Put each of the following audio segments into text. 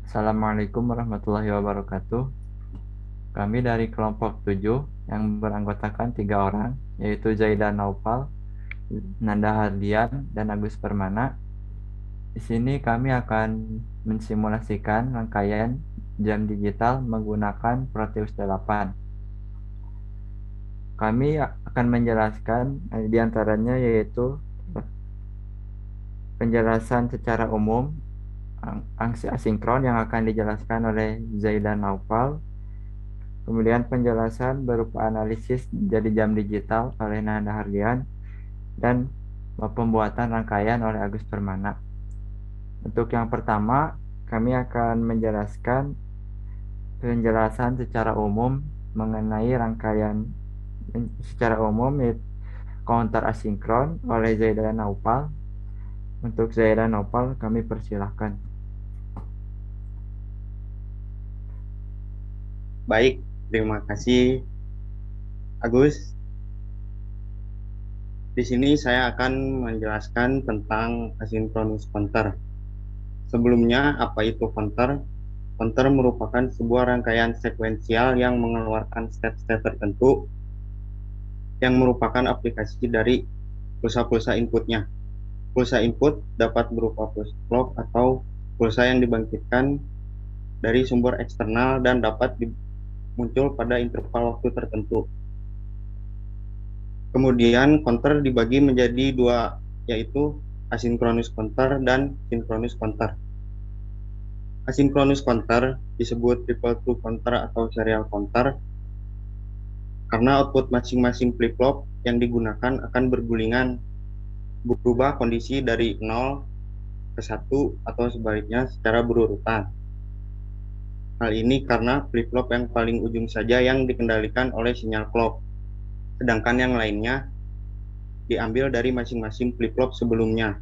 Assalamualaikum warahmatullahi wabarakatuh. Kami dari kelompok 7 yang beranggotakan 3 orang, yaitu Zaidan Naufal, Nanda Hardian, dan Agus Permana. Di sini kami akan mensimulasikan rangkaian jam digital menggunakan Proteus 8. Kami akan menjelaskan di antaranya yaitu penjelasan secara umum asinkron yang akan dijelaskan oleh Zaidan Naufal. Kemudian penjelasan berupa analisis jadi jam digital oleh Nanda Hardian dan pembuatan rangkaian oleh Agus Permana. Untuk yang pertama, kami akan menjelaskan penjelasan secara umum mengenai rangkaian secara umum counter asinkron oleh Zaidan Naufal. Untuk Zaidan Naufal kami persilahkan. Baik, terima kasih Agus. Di sini saya akan menjelaskan tentang asynchronous counter. Sebelumnya, apa itu counter? Counter merupakan sebuah rangkaian sekuensial yang mengeluarkan step-step tertentu yang merupakan aplikasi dari pulsa-pulsa inputnya. Pulsa input dapat berupa pulsa clock atau pulsa yang dibangkitkan dari sumber eksternal dan dapat muncul pada interval waktu tertentu. Kemudian counter dibagi menjadi dua, yaitu asynchronous counter dan synchronous counter. Asynchronous counter disebut triple to counter atau serial counter karena output masing-masing flip-flop yang digunakan akan berubah kondisi dari 0 ke 1 atau sebaliknya secara berurutan. Hal ini karena flip-flop yang paling ujung saja yang dikendalikan oleh sinyal clock, sedangkan yang lainnya diambil dari masing-masing flip-flop sebelumnya.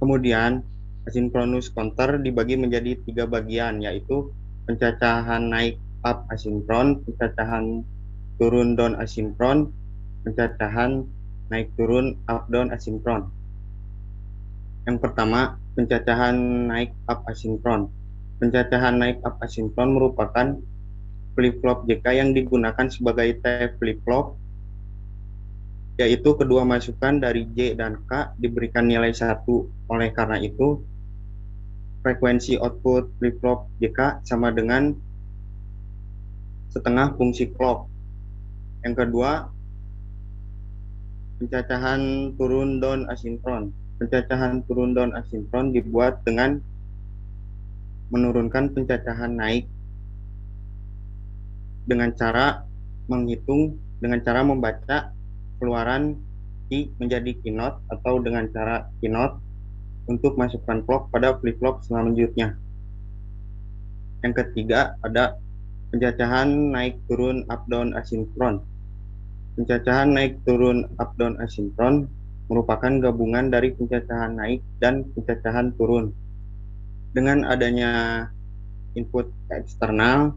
Kemudian, asynchronous counter dibagi menjadi 3 bagian, yaitu pencacahan naik up asinkron, pencacahan turun down asinkron, pencacahan naik turun up down asinkron. Yang pertama, pencacahan naik up asinkron. Pencacahan naik up asinkron merupakan flip-flop JK yang digunakan sebagai type flip-flop, yaitu kedua masukan dari J dan K diberikan nilai 1. Oleh karena itu, frekuensi output flip-flop JK sama dengan setengah fungsi clock. Yang kedua, pencacahan turun down asinkron. Pencacahan turun down asinkron dibuat dengan menurunkan pencacahan naik dengan cara membaca keluaran Q menjadi keynote atau dengan cara keynote untuk masukkan clock pada flip-flop selanjutnya. Yang ketiga ada pencacahan naik turun up down asinkron. Pencacahan naik turun up down asinkron merupakan gabungan dari pencacahan naik dan pencacahan turun. Dengan adanya input eksternal,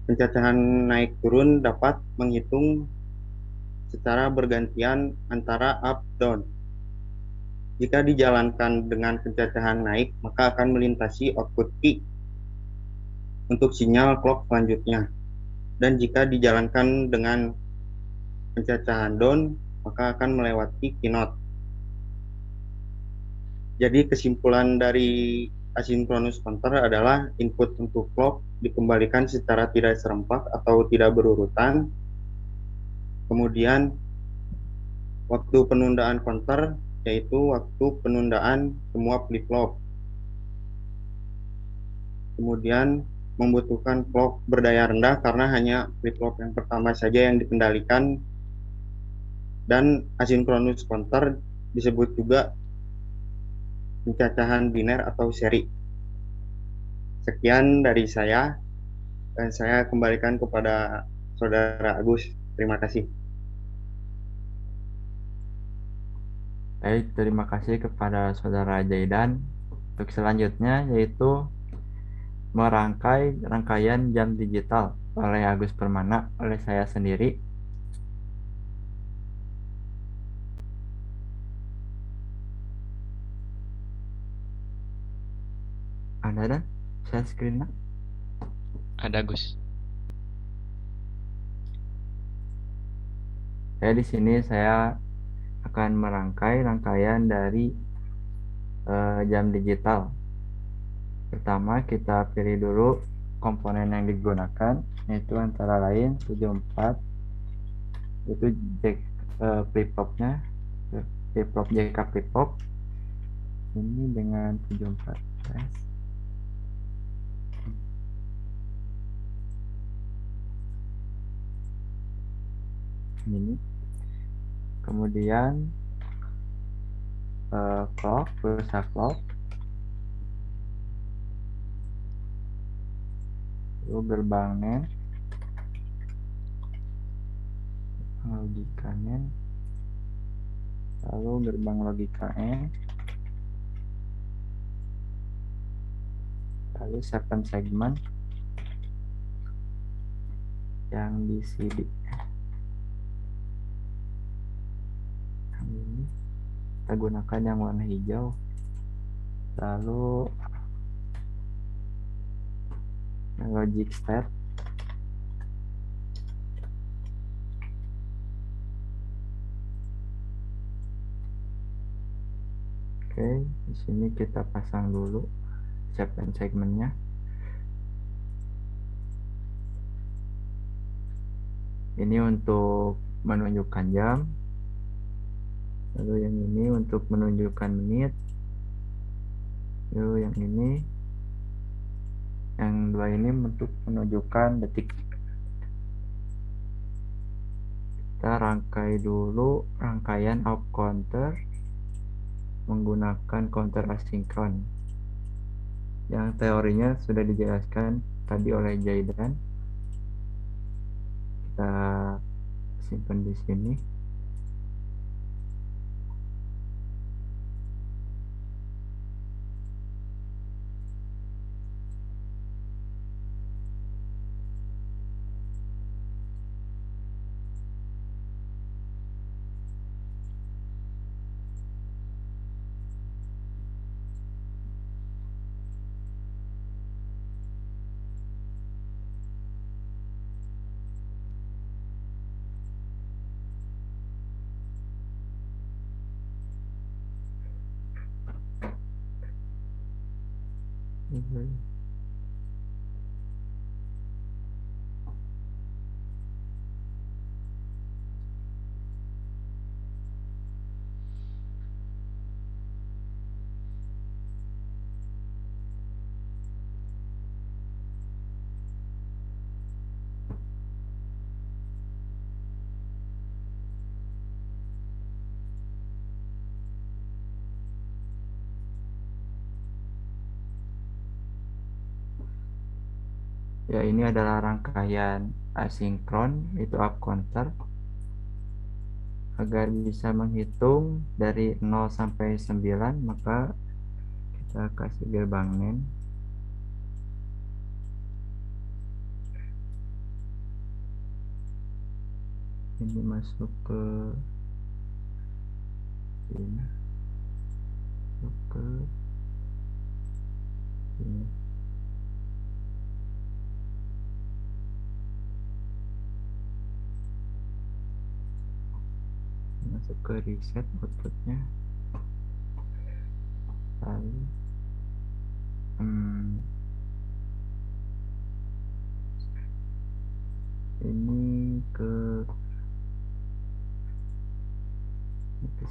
pencacahan naik turun dapat menghitung secara bergantian antara up down. Jika dijalankan dengan pencacahan naik, maka akan melintasi output Q untuk sinyal clock selanjutnya. Dan jika dijalankan dengan pencacahan down, maka akan melewati keynote. Jadi kesimpulan dari asynchronous counter adalah input untuk clock dikembalikan secara tidak serempak atau tidak berurutan. Kemudian waktu penundaan counter yaitu waktu penundaan semua flip-flop. Kemudian membutuhkan clock berdaya rendah karena hanya flip-flop yang pertama saja yang dikendalikan, dan asynchronous counter disebut juga pencacahan biner atau seri. Sekian dari saya, dan saya kembalikan kepada Saudara Agus. Terima kasih. Baik, terima kasih kepada Saudara Zaidan. Untuk selanjutnya yaitu merangkai rangkaian jam digital oleh Agus Permana oleh saya sendiri. Ada share screen. Ada, Gus. Di sini saya akan merangkai rangkaian dari jam digital. Pertama kita pilih dulu komponen yang digunakan, yaitu antara lain 74, itu jack flip-flopnya, flip-flop JK flip-flop ini dengan 74 flash. Ini kemudian clock, pulsa clock, lalu gerbang NAND, logika NAND, lalu gerbang logika N, lalu 7 segment yang di CD. Ini kita gunakan yang warna hijau, lalu logic step, oke. Di sini kita pasang dulu 7 segmennya. Ini untuk menunjukkan jam, lalu yang ini untuk menunjukkan menit, lalu yang ini, yang dua ini untuk menunjukkan detik. Kita rangkai dulu rangkaian up counter menggunakan counter asinkron yang teorinya sudah dijelaskan tadi oleh Zaidan. Kita simpan di sini. Ya, ini adalah rangkaian asinkron, itu up counter. Agar bisa menghitung dari 0 sampai 9, maka kita kasih gerbang NAND. Ini masuk ke sini, masuk ke sini. Masuk ke reset outputnya, lalu ini ke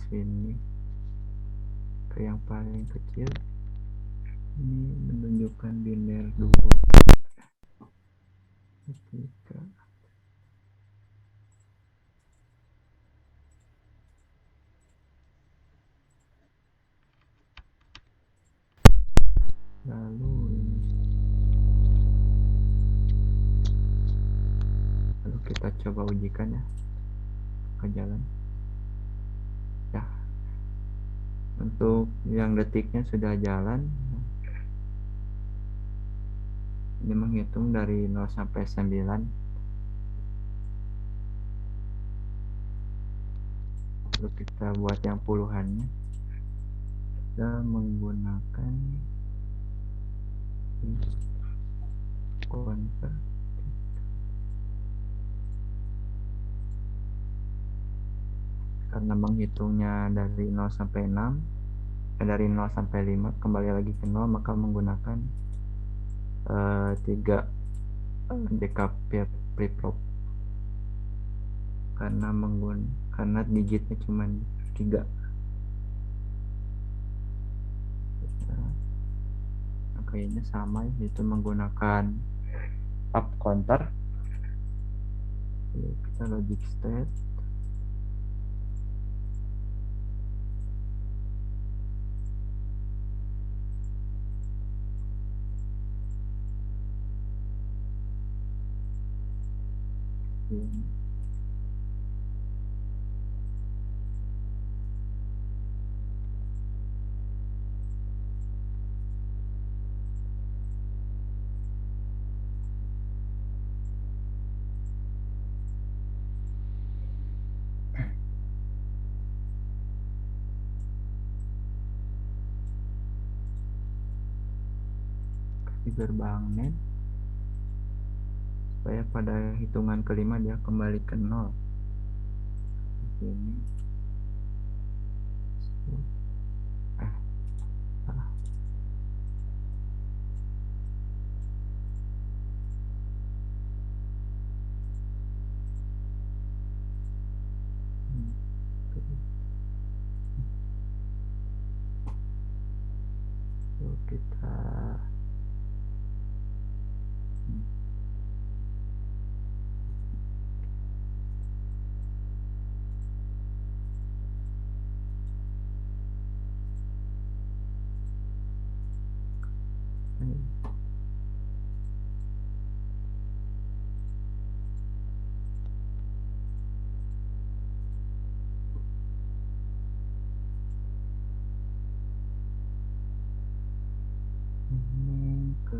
sini, ke yang paling kecil. Ini menunjukkan biner 2 ketika lalu ini, lalu kita coba ujikan ya ke jalan ya. Untuk yang detiknya sudah jalan. Ini menghitung dari 0 sampai 9. Lalu kita buat yang puluhannya. Kita menggunakan Konter karena menghitungnya dari 0 sampai 6, dari 0 sampai 5 kembali lagi ke 0, maka menggunakan 3 DKP preprop karena digitnya cuma 3. Nah, kayaknya sama ya, itu menggunakan up counter. Oke, kita logic state. Ini. Kasih gerbang net supaya pada hitungan kelima dia kembali ke 0. Di sini. Salah. Yuk kita ini ke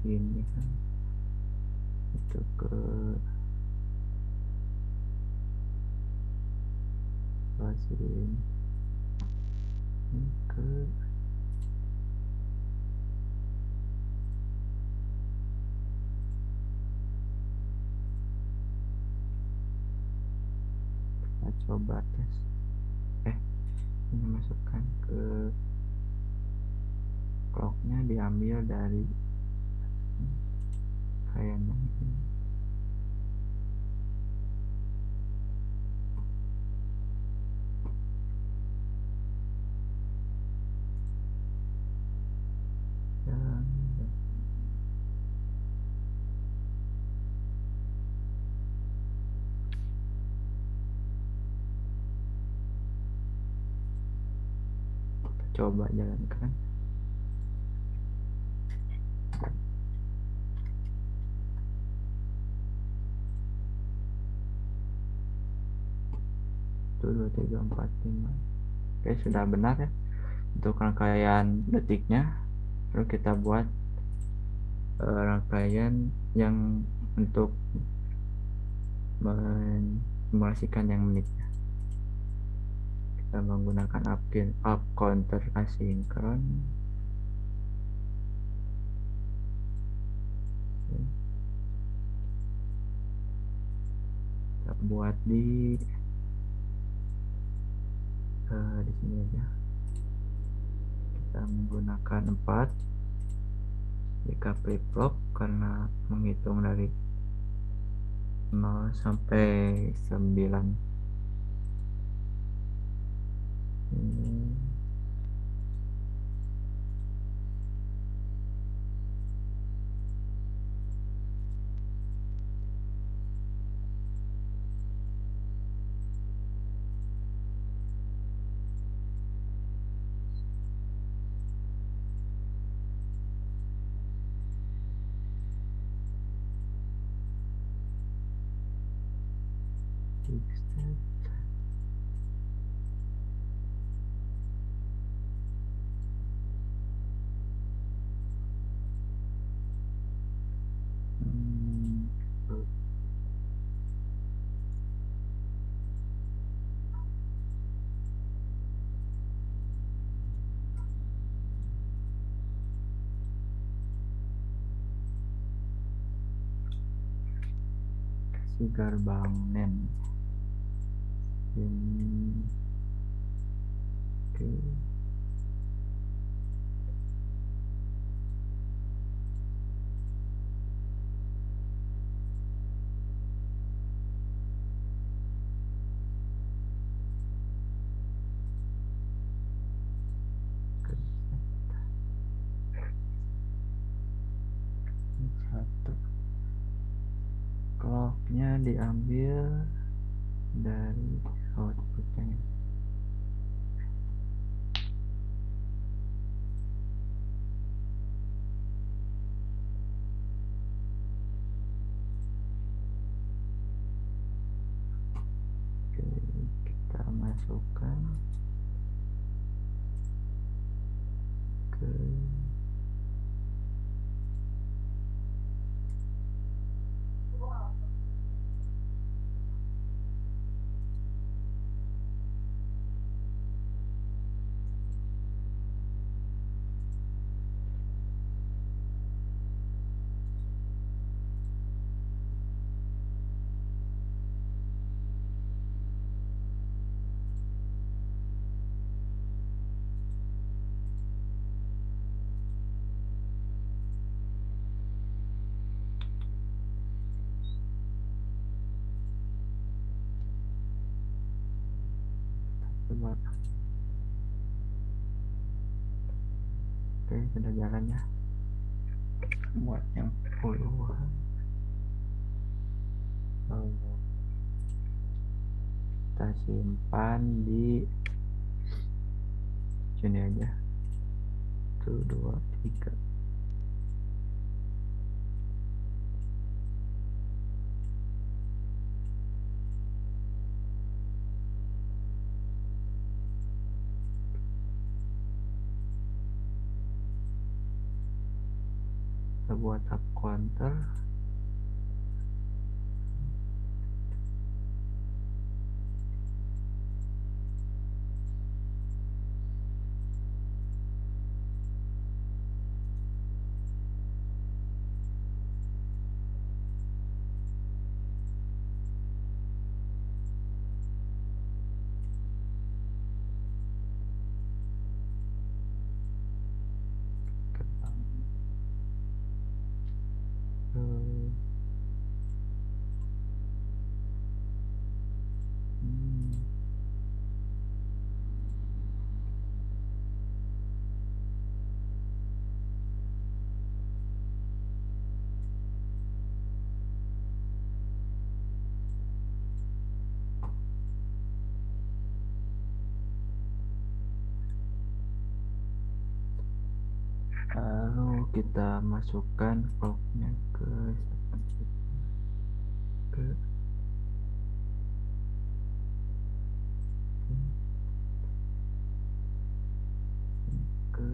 sini kan, itu ke sini, ini ke kita coba tes. Ini masukkan ke clocknya, diambil dari kayaknya ini. Dan kita coba jalankan. Itu 2, 3, 4, 5. Oke, sudah benar ya untuk rangkaian detiknya. Lalu kita buat rangkaian yang untuk mensimulasikan yang menitnya. Kita menggunakan up counter asinkron. Kita buat di sini aja. Kita menggunakan 4 jika flip flop karena menghitung dari 0 sampai 9. Ini fixed. komunikasi gerbang NAND. Ini oke. Satu, clocknya diambil dari outputnya. Oke, kita masukkan ke buat. Oke, sudah jalan ya. Buat yang puluhan. Kita simpan di sini aja. 1, 2, 3. Kita buat up counter. Hmm. Lalu kita masukkan clocknya ke ke ke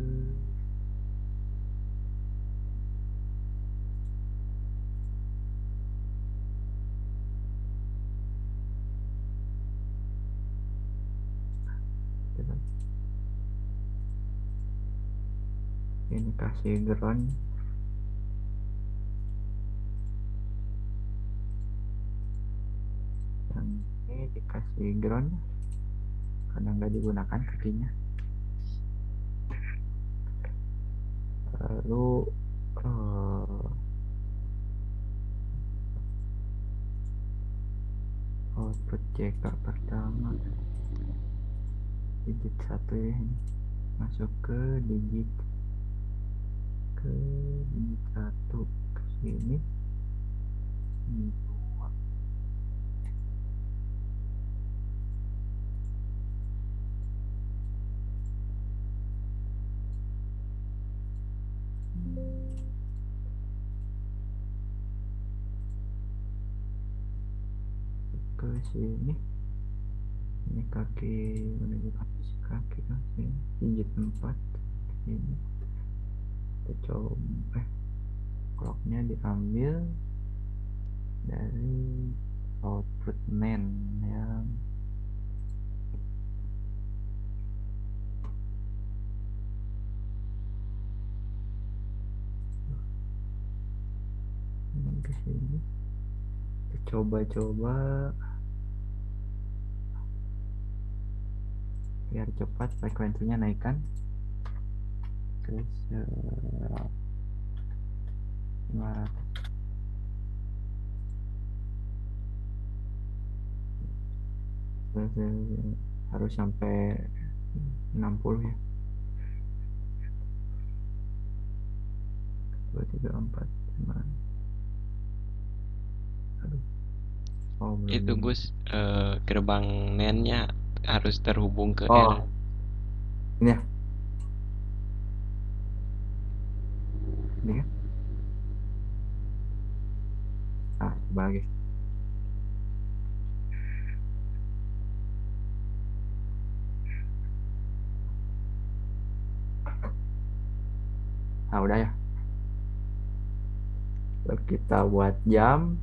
ini kasih ground. Yang ini dikasih ground karena nggak digunakan kakinya. Lalu output CK pertama digit 1 ya, ini masuk ke digit 1 ke sini, ini 2. Ke sini, ini kaki menuju kaki kan sini, digit 4 ini. Kita coba clocknya diambil dari output NAND yang ini ke sini. Kita coba-coba biar cepat frekuensinya naikkan ke 500. Harus sampai 60 ya. 2, 3, 4, 5. Aduh. Oh, belum Itu ini. Gus, gerbang NAND-nya harus terhubung ke R. Oh, ini ya. Ini kan. Coba lagi. Udah ya. Lalu kita buat jam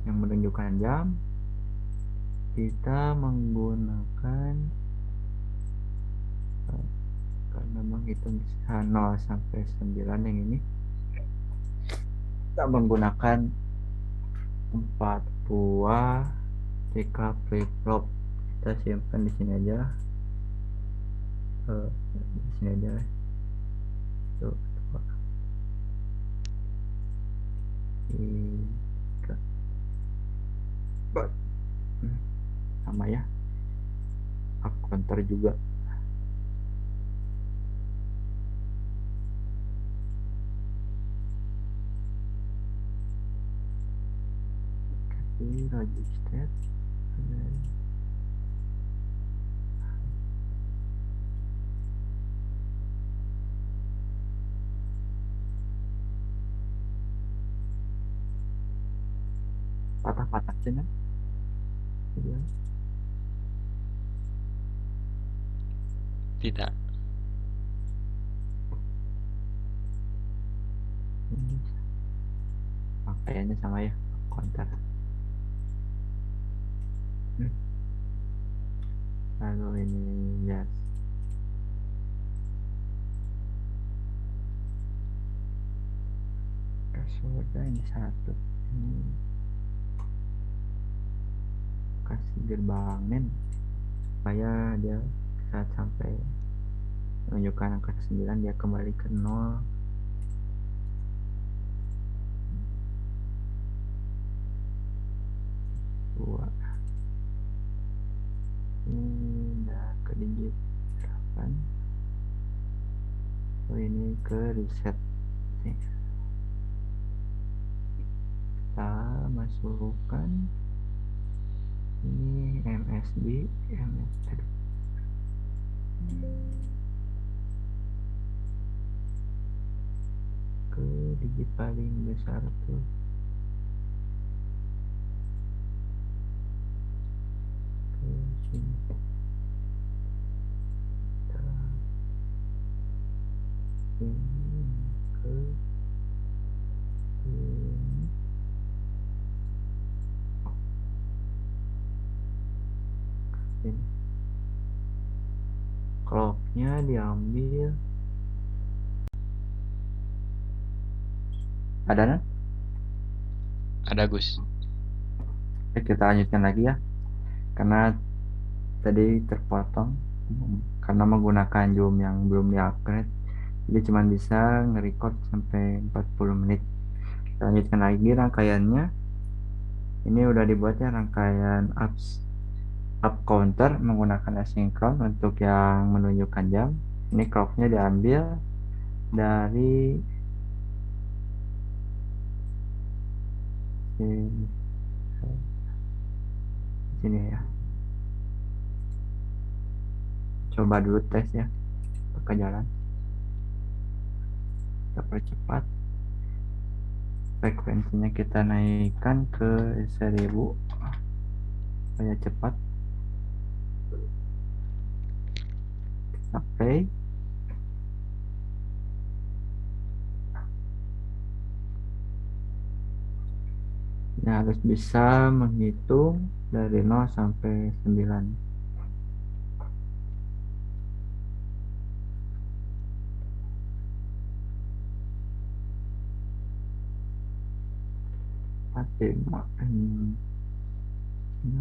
yang menunjukkan jam. Kita menggunakan karena menghitung 0 sampai 9 yang ini. Kita menggunakan 4 buah CK flip flop. Kita simpan di sini aja. Di sini aja. Tuh, 2, 3, 4. Sama ya. Up counter juga. Kasih register. Patah-patah cina. Tidak. Kayaknya sama ya, counter. Lalu ini jas. Sudah ini 1. Ini kasih gerbang NAND supaya dia saat sampai menunjukkan angka 9 dia kembali ke 0. Dua. Ini udah ke digit 8. Ini ke reset. Kita masukkan ini MSB ke digit paling besar tuh ke sini. Kita ini ke ini. Ini clocknya diambil. Ada kan? Ada Gus. Kita lanjutkan lagi ya, karena tadi terpotong karena menggunakan Zoom yang belum di-upgrade, jadi cuma bisa nge-record sampai 40 menit. Kita lanjutkan lagi rangkaiannya. Ini udah dibuatnya rangkaian up counter menggunakan asinkron untuk yang menunjukkan jam. Ini clocknya diambil dari sini ya. Coba dulu tes ya, pakai jalan. Kita percepat. Frekuensinya kita naikkan ke 1000 supaya cepat. Sampai ini harus bisa menghitung dari 0 sampai 9. 6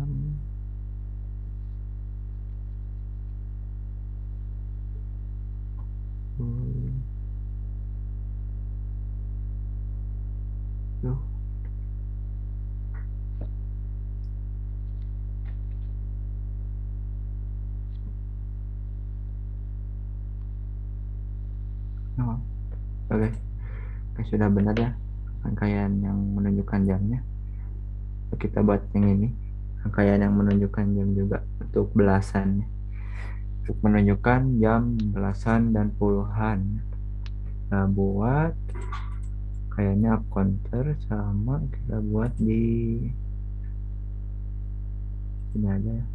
10. Oh, oke. Oke, sudah benar ya rangkaian yang menunjukkan jamnya. Kita buat yang ini, rangkaian yang menunjukkan jam juga untuk belasan. Untuk menunjukkan jam belasan dan puluhan, kita buat kayaknya counter sama kita buat di sini aja ya.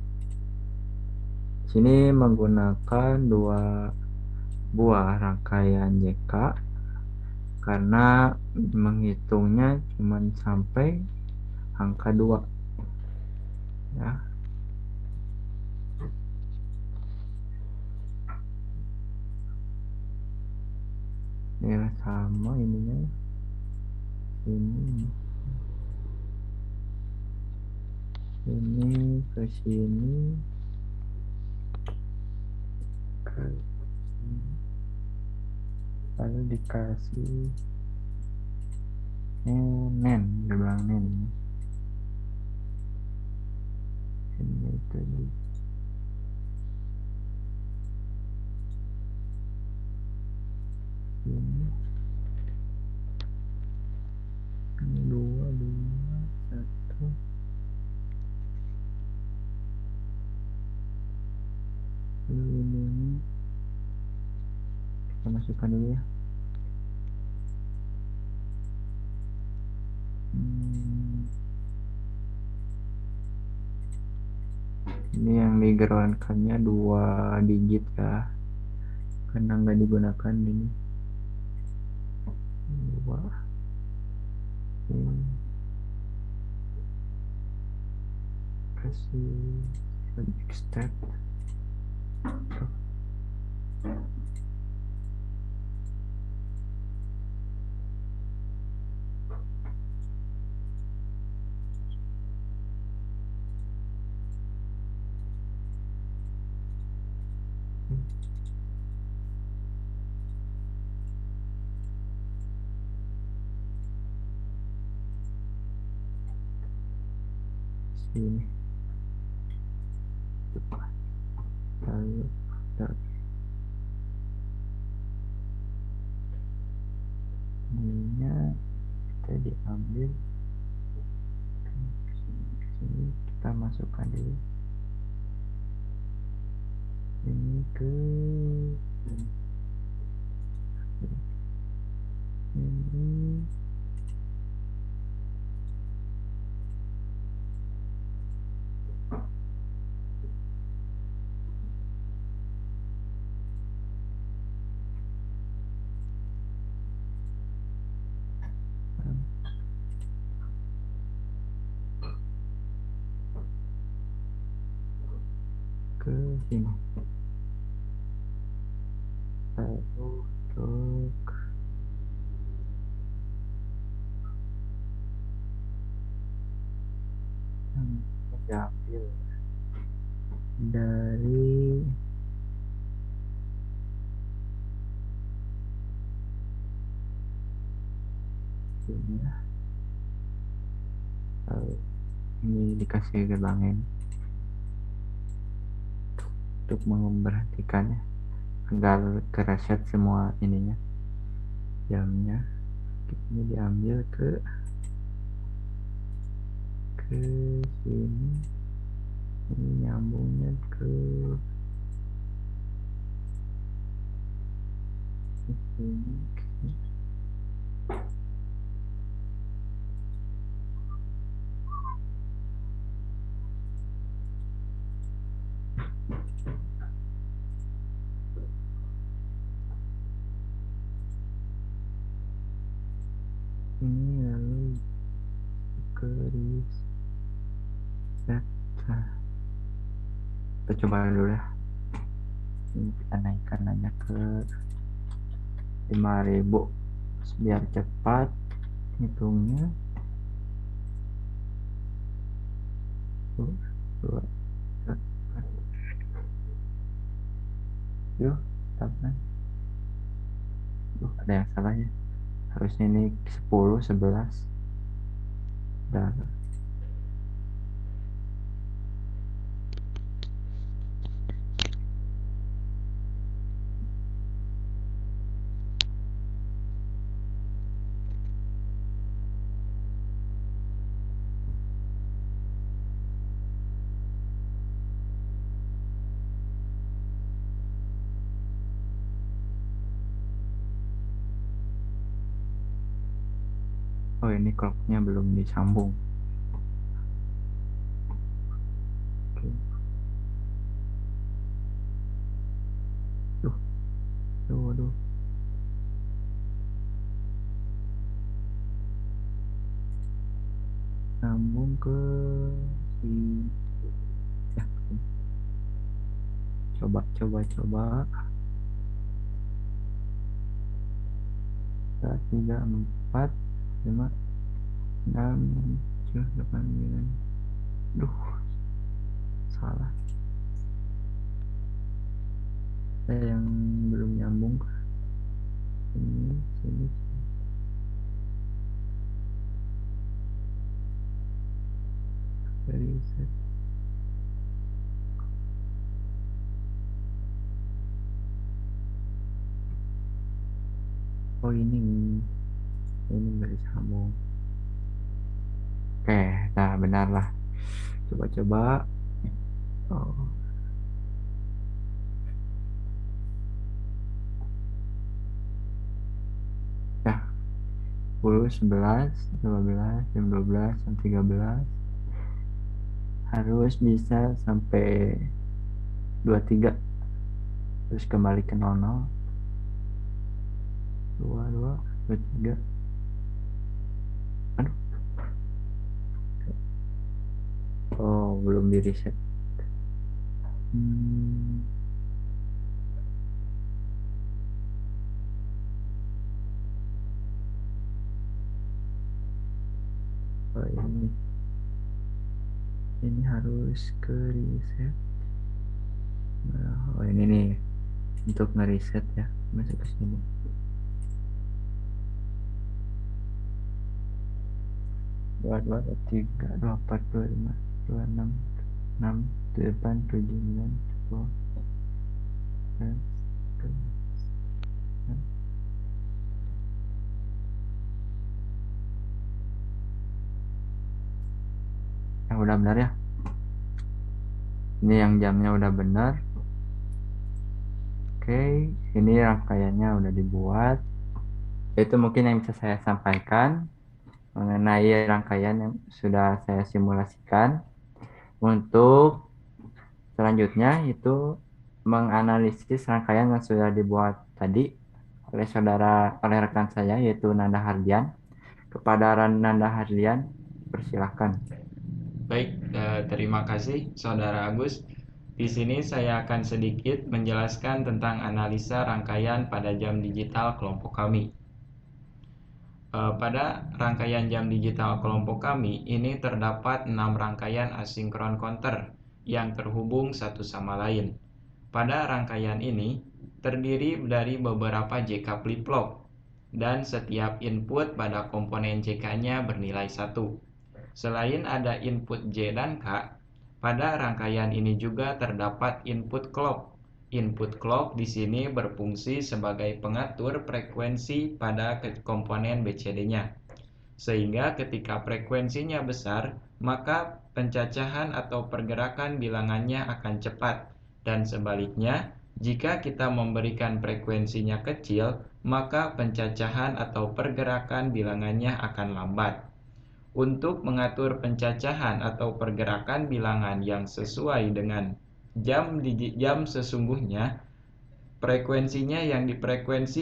Sini menggunakan dua buah rangkaian JK karena menghitungnya cuma sampai angka 2 ya. Ya sama ininya ini ke sini ke sini, lalu dikasih nen gerbang nen ini tadi ini dua satu lalu ini kita masukkan dulu ya. Ini yang digerakkannya 2 digit ya karena nggak digunakan ini 2 kasih big step sini lalu ininya kita diambil sini kita masukkan dulu ini ke ini ke sini lalu untuk diambil dari sini ya. Lalu ini dikasih gerbangin untuk memperhatikannya agar kereset semua ininya jamnya. Ini diambil ke sini, ini nyambungnya ke sini. Ini lalu ke reset. Nah, kita coba dulu ya. Ini kita naikkan aja ke 5000 biar cepat hitungnya. dua, yuk, tambah. Ada yang salah ya. Harusnya ini 10, 11. Udah. Oh, ini clocknya belum disambung. Oke. Waduh. Sambung ke si ya. Coba. 3, 4, 5, 6, 7, 8, 9. Duh, salah. Ada yang belum nyambung. Sini. Reset. Oh, ini nggak disambung. Oke, nah benar lah. Coba. Oh. Ya, 10, 11, 12, jam 12, jam 13. Harus bisa sampai 23. Terus kembali ke 00. 22, 23. Aduh. Oh, belum di reset. Oh, ini harus ke reset. Oh, ini nih untuk ngereset ya. Masuk ke sini. 22, 23, 24, 25, 26, 6, 8, 7, 9, 10, 11, 12. Udah benar ya. Ini yang jamnya udah benar. Oke, ini rangkaiannya udah dibuat. Itu mungkin yang bisa saya sampaikan mengenai rangkaian yang sudah saya simulasikan. Untuk selanjutnya itu menganalisis rangkaian yang sudah dibuat tadi oleh rekan saya yaitu Nanda Hardian. Kepada Nanda Hardian, persilahkan. Baik, terima kasih Saudara Agus. Di sini saya akan sedikit menjelaskan tentang analisa rangkaian pada jam digital kelompok kami. Pada rangkaian jam digital kelompok kami, ini terdapat 6 rangkaian asinkron counter yang terhubung satu sama lain. Pada rangkaian ini, terdiri dari beberapa JK flip-flop, dan setiap input pada komponen JK-nya bernilai 1. Selain ada input J dan K, pada rangkaian ini juga terdapat input clock. Input clock di sini berfungsi sebagai pengatur frekuensi pada komponen BCD-nya. Sehingga ketika frekuensinya besar, maka pencacahan atau pergerakan bilangannya akan cepat. Dan sebaliknya, jika kita memberikan frekuensinya kecil, maka pencacahan atau pergerakan bilangannya akan lambat. Untuk mengatur pencacahan atau pergerakan bilangan yang sesuai dengan jam sesungguhnya, frekuensi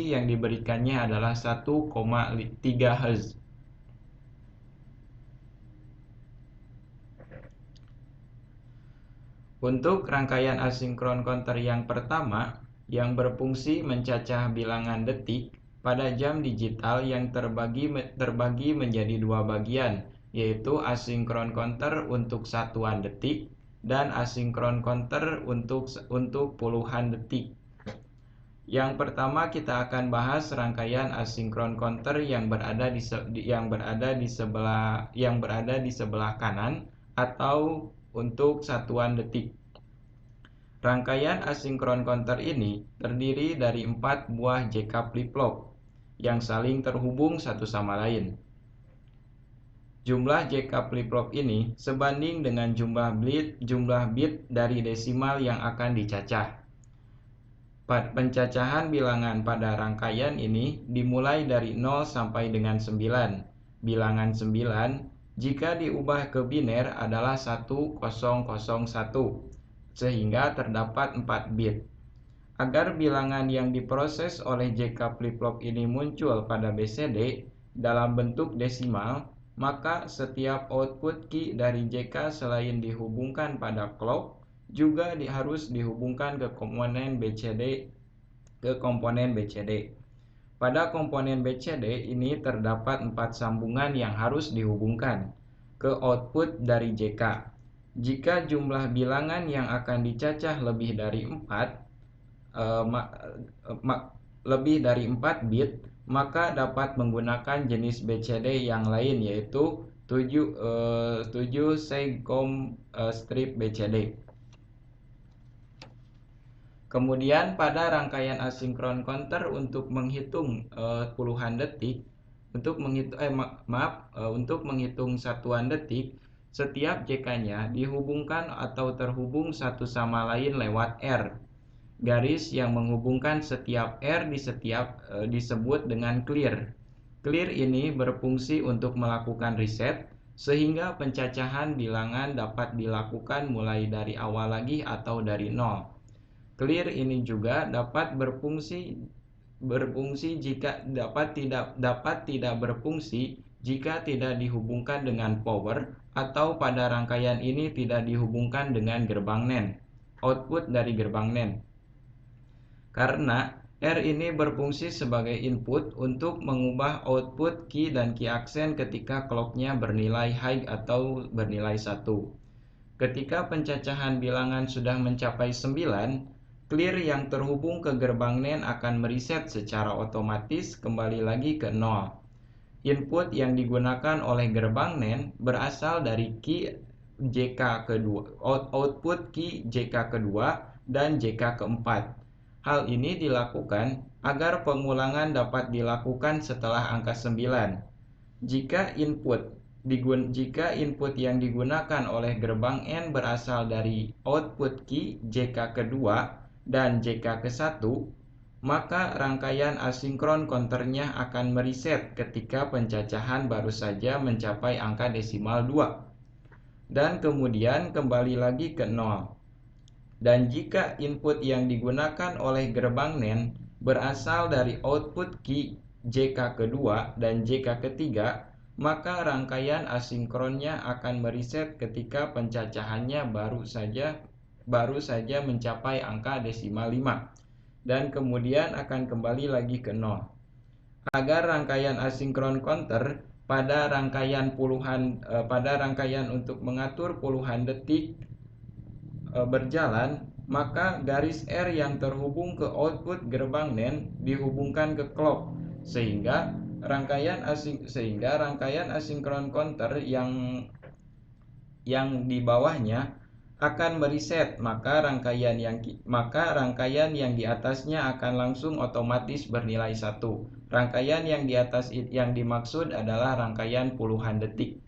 yang diberikannya adalah 1,3 Hz. Untuk rangkaian asinkron counter yang pertama, yang berfungsi mencacah bilangan detik pada jam digital yang terbagi menjadi 2 bagian, yaitu asinkron counter untuk satuan detik dan asinkron counter untuk puluhan detik. Yang pertama kita akan bahas rangkaian asinkron counter yang berada di sebelah kanan atau untuk satuan detik. Rangkaian asinkron counter ini terdiri dari 4 buah JK flip-flop yang saling terhubung satu sama lain. Jumlah JK flip-flop ini sebanding dengan jumlah bit dari desimal yang akan dicacah. Pencacahan bilangan pada rangkaian ini dimulai dari 0 sampai dengan 9. Bilangan 9 jika diubah ke biner adalah 1001, sehingga terdapat 4 bit. Agar bilangan yang diproses oleh JK flip-flop ini muncul pada BCD dalam bentuk desimal, maka setiap output key dari JK selain dihubungkan pada clock juga harus dihubungkan ke komponen BCD. Pada komponen BCD ini terdapat 4 sambungan yang harus dihubungkan ke output dari JK. Jika jumlah bilangan yang akan dicacah lebih dari 4 bit, maka dapat menggunakan jenis BCD yang lain, yaitu 7 segcom strip BCD. Kemudian pada rangkaian asinkron counter untuk menghitung puluhan detik, untuk menghitung satuan detik, setiap JK-nya dihubungkan atau terhubung satu sama lain lewat R. Garis yang menghubungkan setiap R disebut dengan clear. Clear ini berfungsi untuk melakukan reset, sehingga pencacahan bilangan dapat dilakukan mulai dari awal lagi atau dari nol. Clear ini juga dapat berfungsi jika tidak berfungsi jika tidak dihubungkan dengan power, atau pada rangkaian ini tidak dihubungkan dengan gerbang NAND, output dari gerbang NAND. Karena R ini berfungsi sebagai input untuk mengubah output key dan key aksen ketika clocknya bernilai high atau bernilai 1. Ketika pencacahan bilangan sudah mencapai 9, clear yang terhubung ke gerbang NAND akan mereset secara otomatis kembali lagi ke 0. Input yang digunakan oleh gerbang NAND berasal dari key JK kedua, output key JK kedua dan JK keempat. Hal ini dilakukan agar pengulangan dapat dilakukan setelah angka 9. Jika input yang digunakan oleh gerbang N berasal dari output key JK kedua dan JK ke-1, maka rangkaian asinkron counternya akan mereset ketika pencacahan baru saja mencapai angka desimal 2 dan kemudian kembali lagi ke 0. Dan jika input yang digunakan oleh gerbang NAND berasal dari output key JK kedua dan JK ketiga, maka rangkaian asinkronnya akan mereset ketika pencacahannya baru saja mencapai angka desimal 5 dan kemudian akan kembali lagi ke 0. Agar rangkaian asinkron counter pada rangkaian untuk mengatur puluhan detik berjalan, maka garis R yang terhubung ke output gerbang NAND dihubungkan ke clock, sehingga rangkaian asinkron counter yang di bawahnya akan mereset, maka rangkaian yang di atasnya akan langsung otomatis bernilai 1. Rangkaian yang di atas yang dimaksud adalah rangkaian puluhan detik.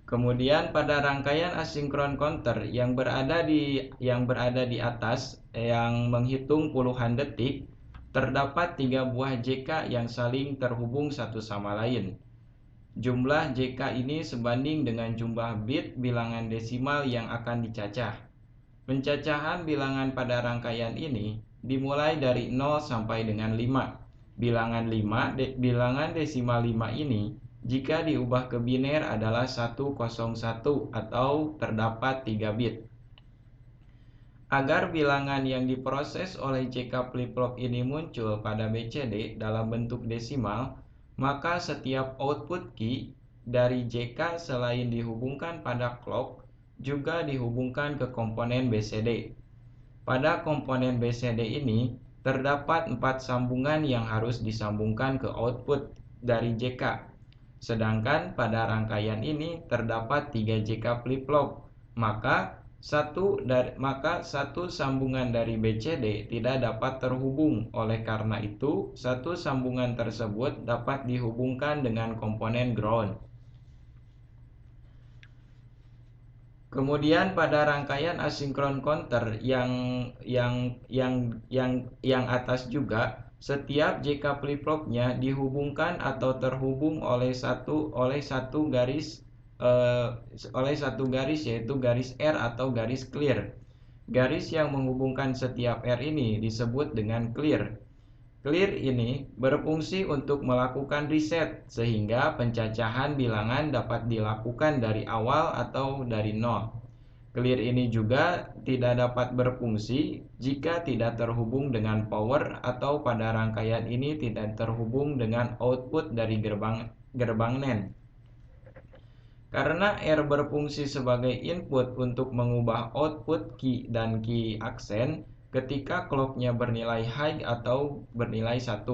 Kemudian pada rangkaian asinkron counter yang berada di atas yang menghitung puluhan detik, terdapat 3 buah JK yang saling terhubung satu sama lain. Jumlah JK ini sebanding dengan jumlah bit bilangan desimal yang akan dicacah. Pencacahan bilangan pada rangkaian ini dimulai dari 0 sampai dengan 5. Bilangan desimal 5 ini jika diubah ke biner adalah 101 atau terdapat 3 bit. Agar bilangan yang diproses oleh JK flip-flop ini muncul pada BCD dalam bentuk desimal, maka setiap output key dari JK selain dihubungkan pada clock juga dihubungkan ke komponen BCD. Pada komponen BCD ini terdapat 4 sambungan yang harus disambungkan ke output dari JK. Sedangkan pada rangkaian ini terdapat 3 JK flip-flop, maka satu sambungan dari BCD tidak dapat terhubung. Oleh karena itu, satu sambungan tersebut dapat dihubungkan dengan komponen ground. Kemudian pada rangkaian asinkron counter yang atas juga, setiap JK flip-flopnya dihubungkan atau terhubung oleh satu garis yaitu garis R atau garis clear. Garis yang menghubungkan setiap R ini disebut dengan clear. Clear ini berfungsi untuk melakukan reset sehingga pencacahan bilangan dapat dilakukan dari awal atau dari nol. Clear ini juga tidak dapat berfungsi jika tidak terhubung dengan power atau pada rangkaian ini tidak terhubung dengan output dari gerbang NAND. Karena R berfungsi sebagai input untuk mengubah output key dan key aksen ketika clocknya bernilai high atau bernilai 1.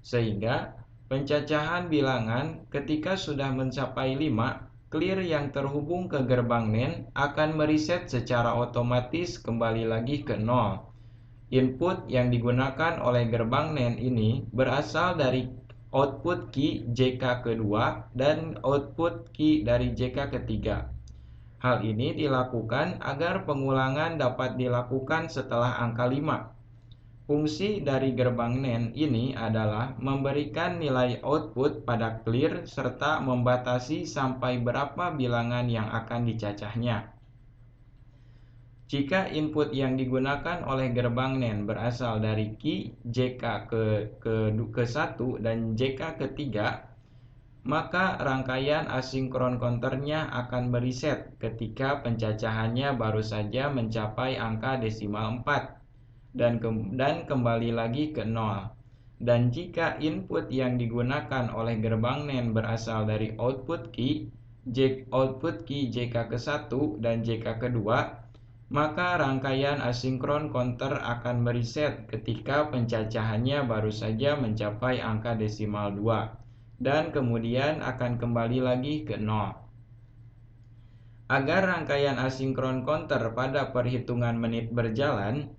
Sehingga pencacahan bilangan ketika sudah mencapai 5, clear yang terhubung ke gerbang NAND akan mereset secara otomatis kembali lagi ke 0. Input yang digunakan oleh gerbang NAND ini berasal dari output key JK kedua dan output key dari JK ketiga. Hal ini dilakukan agar pengulangan dapat dilakukan setelah angka 5. Fungsi dari gerbang NAND ini adalah memberikan nilai output pada clear serta membatasi sampai berapa bilangan yang akan dicacahnya. Jika input yang digunakan oleh gerbang NAND berasal dari key JK ke-1 dan JK ke-3, maka rangkaian asinkron counternya akan mereset ketika pencacahannya baru saja mencapai angka desimal 4 dan kembali lagi ke 0. Dan jika input yang digunakan oleh gerbang NAND berasal dari output key JK ke-1 dan JK ke-2, maka rangkaian asinkron counter akan mereset ketika pencacahannya baru saja mencapai angka desimal 2 dan kemudian akan kembali lagi ke 0. Agar rangkaian asinkron counter pada perhitungan menit berjalan,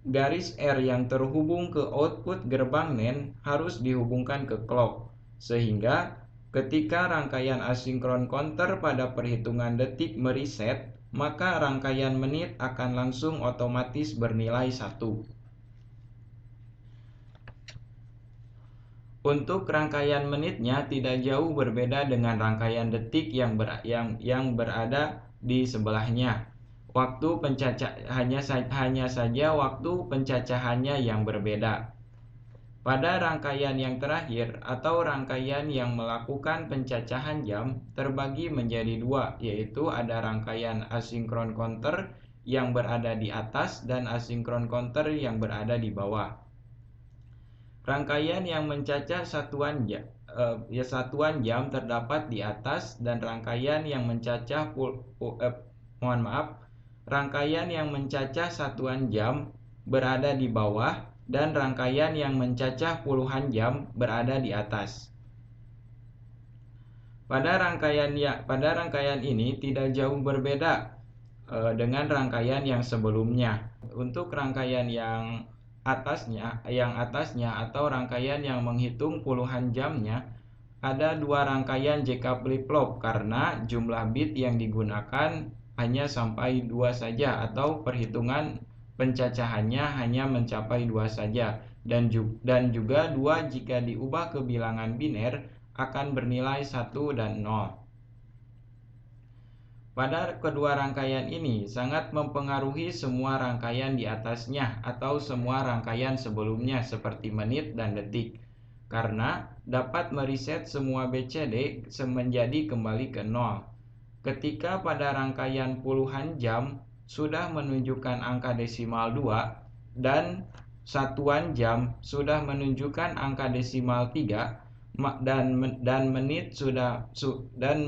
garis R yang terhubung ke output gerbang NAND harus dihubungkan ke clock, sehingga ketika rangkaian asinkron counter pada perhitungan detik mereset, maka rangkaian menit akan langsung otomatis bernilai 1. Untuk rangkaian menitnya tidak jauh berbeda dengan rangkaian detik yang berada di sebelahnya. Hanya saja waktu pencacahannya yang berbeda. Pada rangkaian yang terakhir atau rangkaian yang melakukan pencacahan jam terbagi menjadi 2, yaitu ada rangkaian asinkron counter yang berada di atas dan asinkron counter yang berada di bawah. Rangkaian yang mencacah satuan jam terdapat di atas dan rangkaian yang mencacah rangkaian yang mencacah satuan jam berada di bawah dan rangkaian yang mencacah puluhan jam berada di atas. Pada rangkaian ini tidak jauh berbeda dengan rangkaian yang sebelumnya. Untuk rangkaian yang atasnya atau rangkaian yang menghitung puluhan jamnya, ada 2 rangkaian JK flip-flop karena jumlah bit yang digunakan hanya sampai 2 saja atau perhitungan pencacahannya hanya mencapai 2 saja dan juga 2 jika diubah ke bilangan biner akan bernilai 1 dan 0. Pada kedua rangkaian ini sangat mempengaruhi semua rangkaian di atasnya atau semua rangkaian sebelumnya seperti menit dan detik, karena dapat mereset semua BCD menjadi kembali ke 0. Ketika pada rangkaian puluhan jam sudah menunjukkan angka desimal 2 dan satuan jam sudah menunjukkan angka desimal 3,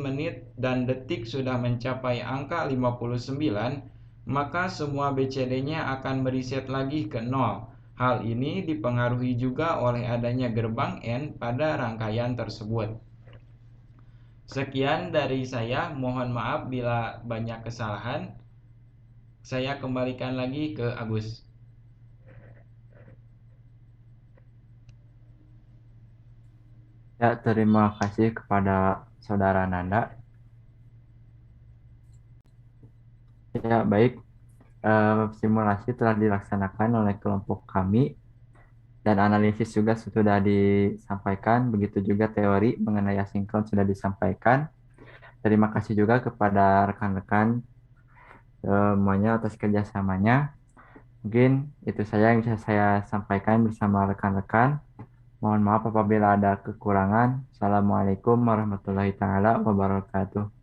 menit dan detik sudah mencapai angka 59, maka semua BCD-nya akan mereset lagi ke 0. Hal ini dipengaruhi juga oleh adanya gerbang N pada rangkaian tersebut. Sekian dari saya, mohon maaf bila banyak kesalahan. Saya kembalikan lagi ke Agus. Ya, terima kasih kepada Saudara Nanda. Ya, baik. Simulasi telah dilaksanakan oleh kelompok kami dan analisis juga sudah disampaikan. Begitu juga teori mengenai asinkron sudah disampaikan. Terima kasih juga kepada rekan-rekan semuanya atas kerjasamanya. Mungkin itu saja yang bisa saya sampaikan bersama rekan-rekan. Mohon maaf apabila ada kekurangan. Assalamualaikum warahmatullahi taala wabarakatuh.